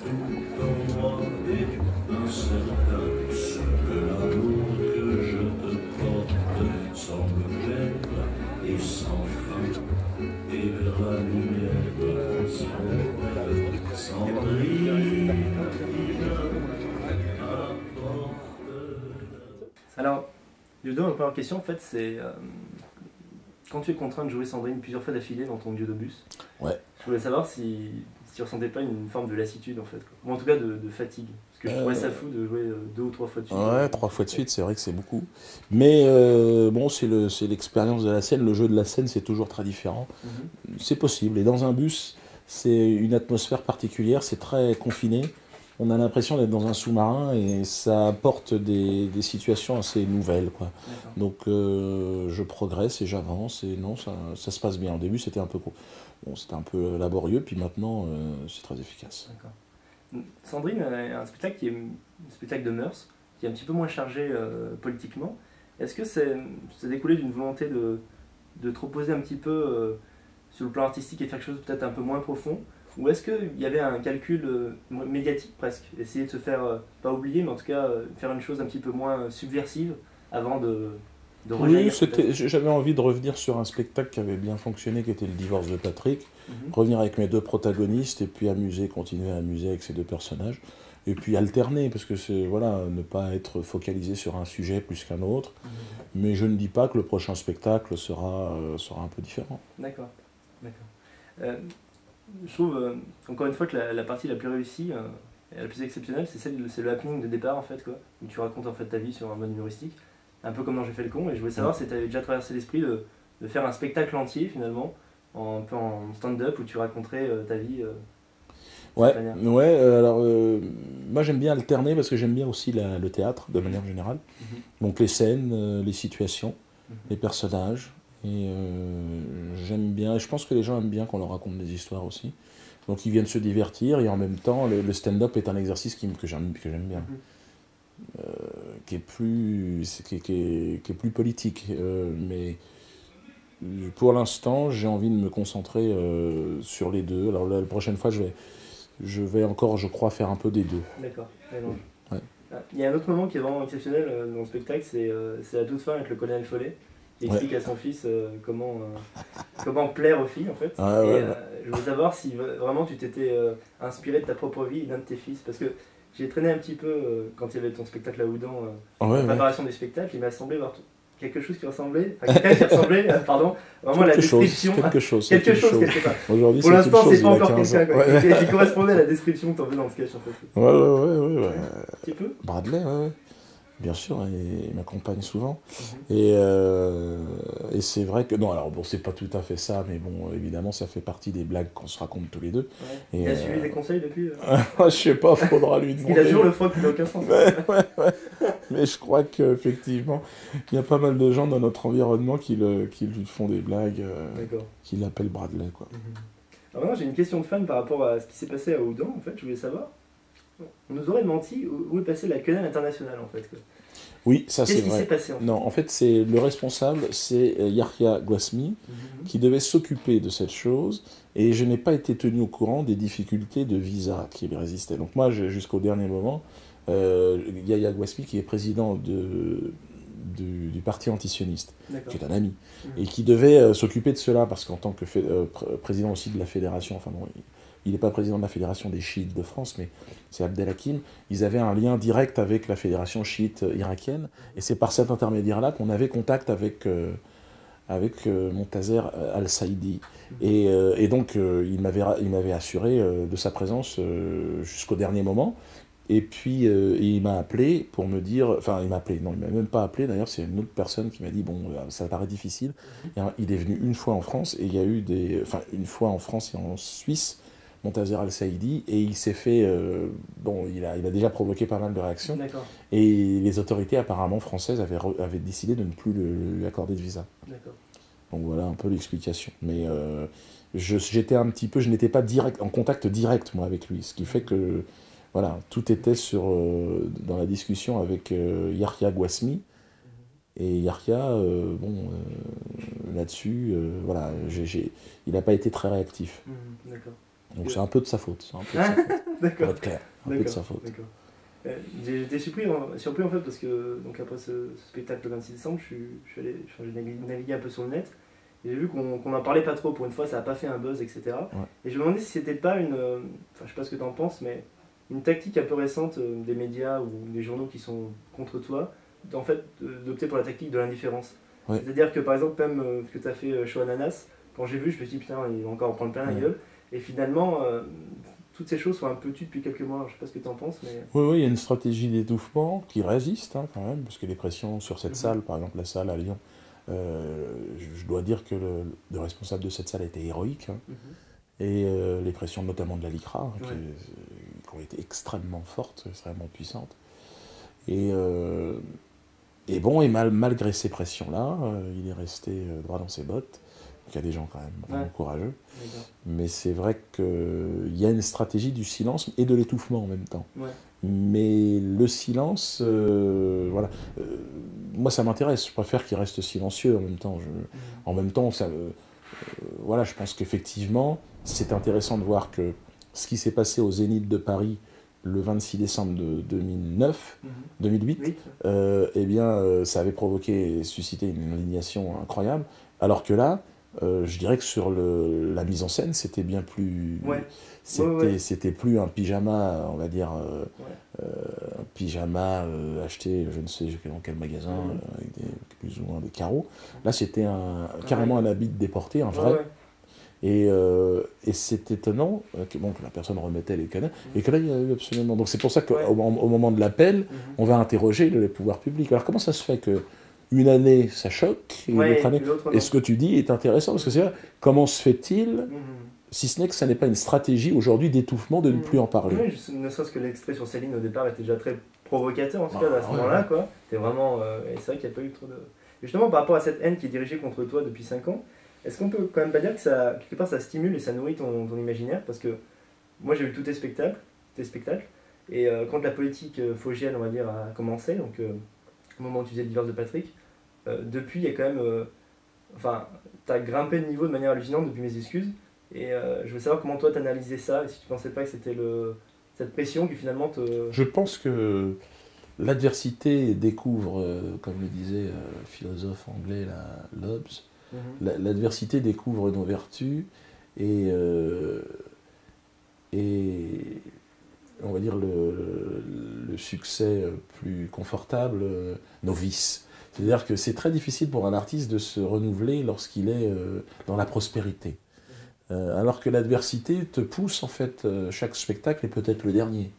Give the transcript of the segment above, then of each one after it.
tout en moi et un certain luxe que l'amour que je te porte semble perdre et sans fin, et vers la lumière transparente, Cendrine apporte. Alors, Ludo, ma première question, en fait, c'est quand tu es contraint de jouer Sandrine plusieurs fois d'affilée dans ton duo de bus, Ouais. je voulais savoir si tu ressentais pas une forme de lassitude, en fait, quoi. Ou en tout cas de fatigue. Parce que je trouvais ça fou de jouer 2 ou 3 fois de suite. Ouais, 3 fois de suite, c'est vrai que c'est beaucoup. Mais bon, c'est l'expérience de la scène. Le jeu de la scène, c'est toujours très différent. C'est possible. Et dans un bus, c'est une atmosphère particulière, c'est très confiné. On a l'impression d'être dans un sous-marin et ça apporte des situations assez nouvelles, quoi. D'accord. Donc je progresse et j'avance et non, ça se passe bien. Au début, c'était un peu, bon, c'était un peu laborieux, puis maintenant, c'est très efficace. D'accord. Sandrine a un spectacle qui est un spectacle de mœurs, qui est un petit peu moins chargé politiquement. Est-ce que ça découlé d'une volonté de te reposer un petit peu sur le plan artistique et faire quelque chose peut-être un peu moins profond? Ou est-ce qu'il y avait un calcul médiatique presque? Essayer de se faire, pas oublier, mais en tout cas faire une chose un petit peu moins subversive avant de Oui, rejaillir peut-être? j'avais envie de revenir sur un spectacle qui avait bien fonctionné, qui était Le divorce de Patrick. Revenir avec mes 2 protagonistes et puis continuer à amuser avec ces 2 personnages. Et puis alterner, parce que c'est, voilà, ne pas être focalisé sur un sujet plus qu'un autre. Mais je ne dis pas que le prochain spectacle sera un peu différent. D'accord, d'accord. Je trouve, encore une fois, que la partie la plus réussie et la plus exceptionnelle, c'est le happening de départ, en fait, quoi, où tu racontes en fait ta vie sur un mode humoristique, un peu comme dans J'ai fait le con, et je voulais savoir si tu avais déjà traversé l'esprit de faire un spectacle entier, finalement, un peu en stand-up, où tu raconterais ta vie de Ouais, cette manière. ouais. Alors, moi j'aime bien alterner parce que j'aime bien aussi le théâtre de manière générale. Donc les scènes, les situations, les personnages. Et j'aime bien, et je pense que les gens aiment bien qu'on leur raconte des histoires aussi. Donc ils viennent se divertir et en même temps, le stand-up est un exercice que j'aime bien, qui est qui est plus politique. Mais pour l'instant, j'ai envie de me concentrer sur les deux. Alors la prochaine fois, je vais encore, je crois, faire un peu des deux. D'accord, mélange. Ouais. Ah, il y a un autre moment qui est vraiment exceptionnel dans le spectacle, c'est la toute fin avec le colonel Follet, qui explique à son fils comment plaire aux filles, en fait. Ah, et ouais, je voulais savoir si vraiment tu t'étais inspiré de ta propre vie et d'un de tes fils, parce que j'ai traîné un petit peu quand il y avait ton spectacle à Oudan, ouais, la ouais. préparation du spectacle, il m'a semblé voir quelque chose qui ressemblait, enfin quelqu'un qui ressemblait, pardon, vraiment à la Quelque chose, description. quelque chose, Quelque quelque chose, chose. quelque part. Aujourd'hui, Pour c'est l'instant, quelque chose, c'est pas il a encore 15 ans. quelqu'un quoi, Ouais, qui correspondait à la description que t'en fais dans le sketch, en fait. ouais, ouais. Un petit peu. Bradley, ouais. Bien sûr, il m'accompagne souvent. Mhm. Et c'est vrai que... Non, alors bon, c'est pas tout à fait ça, mais bon, évidemment, ça fait partie des blagues qu'on se raconte tous les deux. Ouais. Et, Il a suivi des conseils depuis je sais pas, faudra lui Parce demander. qu'il a toujours le froc qui n'a aucun sens. Ouais. Mais je crois qu'effectivement, il y a pas mal de gens dans notre environnement qui lui font des blagues, D'accord. qui l'appellent Bradley, quoi. Alors maintenant, j'ai une question de fan par rapport à ce qui s'est passé à Oudan, en fait. Je voulais savoir. On nous aurait menti où est passée la quenelle internationale, en fait. Oui, ça c'est Qu'est-ce qui s'est vrai. passé, en fait? Non, en fait, c'est le responsable, c'est Yahya Gouasmi, qui devait s'occuper de cette chose, et je n'ai pas été tenu au courant des difficultés de visa qui lui résistaient. Donc moi, jusqu'au dernier moment, Yahya Gouasmi, qui est président du parti antisioniste, D'accord. qui est un ami, et qui devait s'occuper de cela, parce qu'en tant que président aussi de la fédération, enfin bon, il n'est pas président de la fédération des chiites de France, mais c'est Abdelhakim, ils avaient un lien direct avec la fédération chiite irakienne, et c'est par cet intermédiaire-là qu'on avait contact avec Montazer Al-Saïdi. Et donc, il m'avait assuré de sa présence jusqu'au dernier moment. Et puis, il m'a appelé pour me dire... Enfin, il m'a appelé, non, il m'a même pas appelé, d'ailleurs, c'est une autre personne qui m'a dit, bon, ça paraît difficile. Et, il est venu une fois en France, et il y a eu des... Enfin, une fois en France et en Suisse, Montazer Al-Saïdi, et il s'est fait... bon, il a déjà provoqué pas mal de réactions. D'accord. Et les autorités apparemment françaises avaient décidé de ne plus lui accorder de visa. D'accord. Donc voilà un peu l'explication. Mais j'étais un petit peu... Je n'étais pas en contact direct, moi, avec lui. Ce qui fait que... Voilà, tout était dans la discussion avec Yahya Gouasmi. Et Yahya, là-dessus, voilà, il n'a pas été très réactif. D'accord. Donc c'est un peu de sa faute, c'est un peu de sa faute, pour D'accord. être clair, un peu de sa faute. D'accord. J'ai été surpris en fait parce que donc après ce spectacle le 26 décembre, j'ai navigué un peu sur le net et j'ai vu qu'on en parlait pas trop. Pour une fois, ça n'a pas fait un buzz, etc. Ouais. Et je me demandais si c'était pas enfin je sais pas ce que tu en penses, mais une tactique un peu récente des médias ou des journaux qui sont contre toi, en fait, d'opter pour la tactique de l'indifférence. Ouais. C'est-à-dire que par exemple, même ce que tu as fait Show Ananas, quand j'ai vu, je me suis dit putain, il va encore en prendre plein la gueule. Et finalement, toutes ces choses sont un peu tues depuis quelques mois. Alors, je sais pas ce que tu en penses, mais. Oui, il y a une stratégie d'étouffement qui résiste quand même, parce que les pressions sur cette salle, par exemple la salle à Lyon, je dois dire que le responsable de cette salle a été héroïque. Et les pressions notamment de la LICRA, qui ont été extrêmement fortes, extrêmement puissantes. Et malgré ces pressions-là, il est resté droit dans ses bottes. Donc il y a des gens quand même vraiment courageux. Mais c'est vrai qu'il y a une stratégie du silence et de l'étouffement en même temps. Mais le silence, moi ça m'intéresse, je préfère qu'il reste silencieux en même temps. En même temps, je pense qu'effectivement, c'est intéressant de voir que ce qui s'est passé au Zénith de Paris le 26 décembre de 2008, ça avait provoqué et suscité une indignation incroyable, alors que là, je dirais que sur la mise en scène, c'était bien plus... C'était plus un pyjama, on va dire, un pyjama acheté, je ne sais dans quel magasin, avec plus ou moins des carreaux. Là, c'était carrément un habit de déporté, un vrai. Et c'est étonnant que la personne remettait les canons, et que là, il y a eu absolument... Donc c'est pour ça qu'au moment de l'appel, on va interroger les pouvoirs publics. Alors comment ça se fait que une année, ça choque, et l'autre année... Et ce que tu dis est intéressant, parce que c'est vrai, comment se fait-il, si ce n'est que ça n'est pas une stratégie aujourd'hui d'étouffement de ne plus en parler. Oui, ne serait-ce que l'extrait sur Céline au départ était déjà très provocateur, en tout cas à ce moment-là, quoi. C'était vraiment... et c'est vrai qu'il n'y a pas eu trop de... Et justement, par rapport à cette haine qui est dirigée contre toi depuis 5 ans, est-ce qu'on peut quand même pas dire que ça, quelque part, ça stimule et ça nourrit ton imaginaire? Parce que moi, j'ai vu tous tes spectacles, et quand la politique phaugienne, on va dire, a commencé, donc au moment où tu faisais le divorce de Patrick, depuis, il y a quand même... t'as grimpé de niveau de manière hallucinante depuis mes excuses, et je veux savoir comment toi t'analysais ça, et si tu pensais pas que c'était cette pression qui finalement te... Je pense que l'adversité découvre, comme le disait le philosophe anglais Hobbes, l'adversité découvre nos vertus et on va dire le succès plus confortable, nos vices. C'est-à-dire que c'est très difficile pour un artiste de se renouveler lorsqu'il est dans la prospérité. Alors que l'adversité te pousse, en fait, chaque spectacle est peut-être le dernier.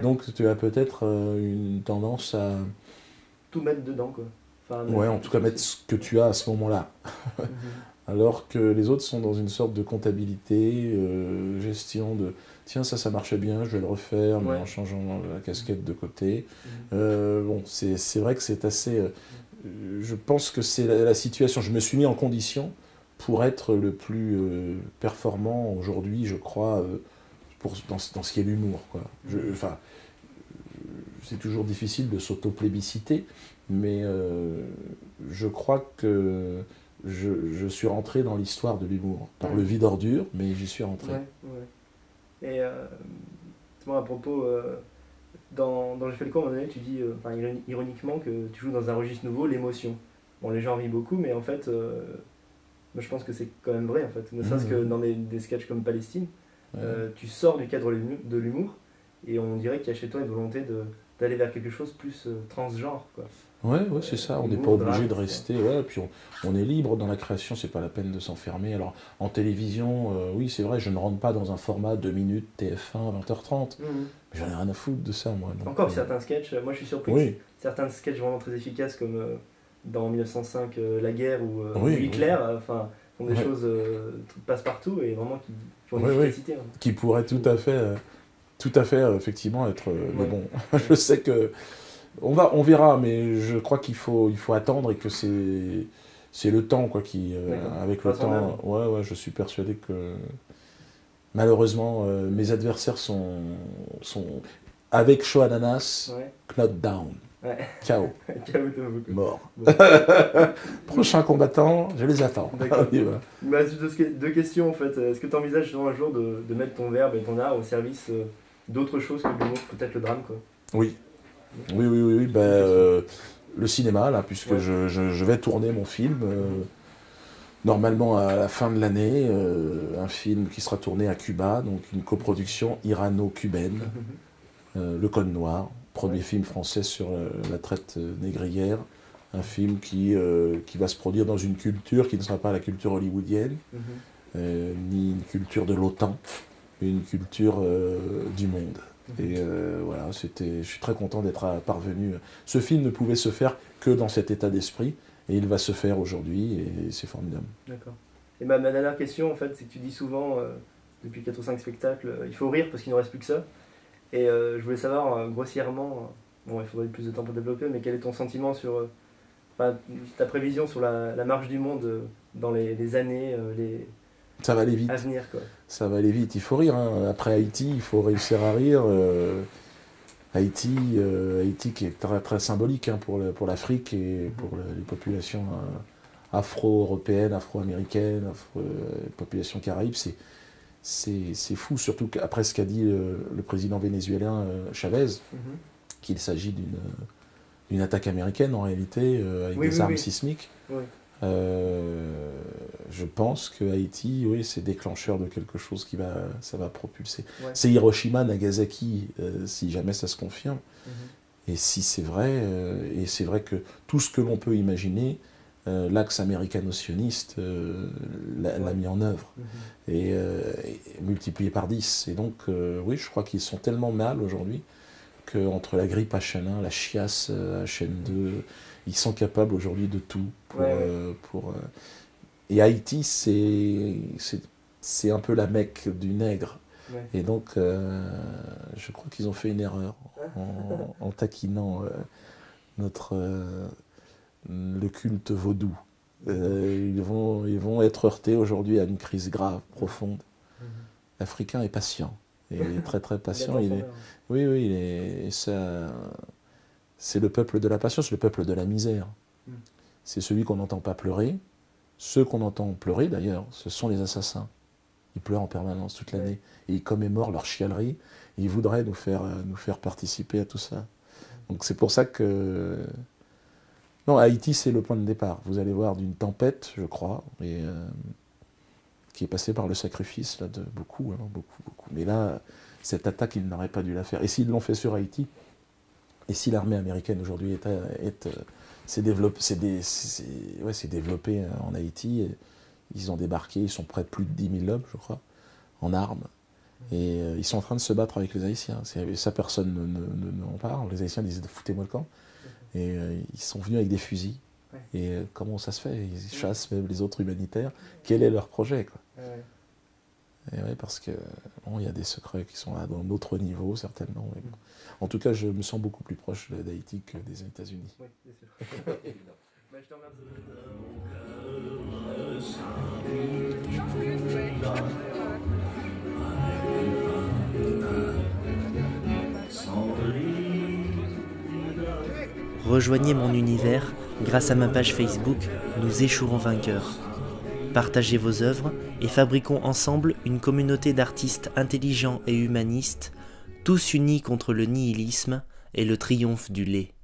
Donc tu as peut-être une tendance à... tout mettre dedans, quoi. En tout cas mettre ce que tu as à ce moment-là. Alors que les autres sont dans une sorte de comptabilité, gestion de « tiens, ça marchait bien, je vais le refaire, mais en changeant la casquette de côté ». C'est vrai que c'est assez... je pense que c'est la situation. Je me suis mis en condition pour être le plus performant aujourd'hui, je crois, dans ce qui est l'humour, quoi. C'est toujours difficile de s'auto-plébisciter, mais je crois que je suis rentré dans l'histoire de l'humour, par le vide ordure, mais j'y suis rentré. Et à propos, dans J'ai fait le cours, à un moment donné, tu dis, ironiquement, que tu joues dans un registre nouveau, l'émotion. Bon, les gens rient beaucoup, mais en fait, moi je pense que c'est quand même vrai, en fait. Ne serait-ce que dans des sketchs comme Palestine, tu sors du cadre de l'humour, et on dirait qu'il y a chez toi une volonté d'aller vers quelque chose plus transgenre, quoi. Ouais, c'est ça, on n'est pas obligé de rester, puis on est libre dans la création, c'est pas la peine de s'enfermer. Alors, en télévision, oui, c'est vrai, je ne rentre pas dans un format 2 minutes, TF1, 20h30, mais j'en ai rien à foutre de ça, moi. Donc, encore certains sketchs, moi je suis surpris que certains sketchs vraiment très efficaces, comme dans 1905, La Guerre, ou Hitler, font des choses passe-partout, et vraiment qui ont une efficacité. Qui pourraient tout à fait, effectivement, être... Mais bon, je sais que... On verra, mais je crois qu'il faut attendre, et que c'est le temps, quoi, avec le temps... je suis persuadé que, malheureusement, mes adversaires sont avec Show Ananas, knocked down. Ouais. KO. KO Tomofuku. Mort. Bon. Prochain combattant, je les attends. D'accord. On y va. Bah, deux questions en fait. Est-ce que tu envisages un jour de mettre ton verbe et ton art au service d'autre chose que l'humour, peut-être le drame quoi? Oui. Oui. Le cinéma, là, puisque Ouais. je vais tourner mon film. Normalement, à la fin de l'année, un film qui sera tourné à Cuba, donc une coproduction irano-cubaine, Le Code Noir, premier film français sur la traite négrière, un film qui va se produire dans une culture qui ne sera pas la culture hollywoodienne, ni une culture de l'OTAN, mais une culture du monde. Et voilà, je suis très content d'être parvenu. Ce film ne pouvait se faire que dans cet état d'esprit, et il va se faire aujourd'hui, et c'est formidable. D'accord. Et ma dernière question, en fait, c'est que tu dis souvent, depuis 4 ou 5 spectacles, il faut rire parce qu'il ne reste plus que ça. Et je voulais savoir, grossièrement, bon, il faudrait plus de temps pour développer, mais quel est ton sentiment sur ta prévision sur la marche du monde dans les années Ça va aller vite. à venir, quoi. Ça va aller vite, il faut rire. Hein. Après Haïti, il faut réussir à rire. Haïti qui est très, très symbolique hein, pour l'Afrique et pour les populations afro-européennes, afro-américaines, populations caraïbes. C'est fou, surtout qu'après ce qu'a dit le président vénézuélien Chavez, qu'il s'agit d'une attaque américaine en réalité, avec des armes sismiques. Oui. Je pense que Haïti, oui, c'est déclencheur de quelque chose ça va propulser. Ouais. C'est Hiroshima, Nagasaki, si jamais ça se confirme. Et si c'est vrai, et c'est vrai que tout ce que l'on peut imaginer, l'axe américano-sioniste l'a mis en œuvre, et multiplié par 10. Et donc, oui, je crois qu'ils sont tellement mal aujourd'hui qu'entre la grippe H1N1, la chiasse H1N2, ils sont capables aujourd'hui de tout. Et Haïti, c'est un peu la Mecque du nègre. Ouais. Et donc, je crois qu'ils ont fait une erreur en taquinant le culte vaudou. Ils vont être heurtés aujourd'hui à une crise grave, profonde. L'Africain est patient, et très très patient. C'est le peuple de la patience, le peuple de la misère. C'est celui qu'on n'entend pas pleurer. Ceux qu'on entend pleurer, d'ailleurs, ce sont les assassins. Ils pleurent en permanence toute l'année. Et ils commémorent leur chialerie. Et ils voudraient nous faire participer à tout ça. Donc c'est pour ça que... Non, Haïti, c'est le point de départ. Vous allez voir d'une tempête, je crois, qui est passée par le sacrifice là, de beaucoup. Mais là, cette attaque, ils n'auraient pas dû la faire. Et s'ils l'ont fait sur Haïti, et si l'armée américaine aujourd'hui s'est développée en Haïti, ils ont débarqué, ils sont près de plus de 10 000 hommes, je crois, en armes. Et ils sont en train de se battre avec les Haïtiens. Ça, personne n'en parle. Les Haïtiens disent « foutez-moi le camp ». Et ils sont venus avec des fusils. Et comment ça se fait? Ils chassent même les autres humanitaires. Quel est leur projet, quoi? Et ouais, parce que bon, y a des secrets qui sont à un autre niveau, certainement. Mais bon. En tout cas, je me sens beaucoup plus proche d'Haïti que des États-Unis. Oui, bien sûr. Je te remercie. Rejoignez mon univers grâce à ma page Facebook Nous échouerons vainqueurs. Partagez vos œuvres et fabriquons ensemble une communauté d'artistes intelligents et humanistes, tous unis contre le nihilisme et le triomphe du lait.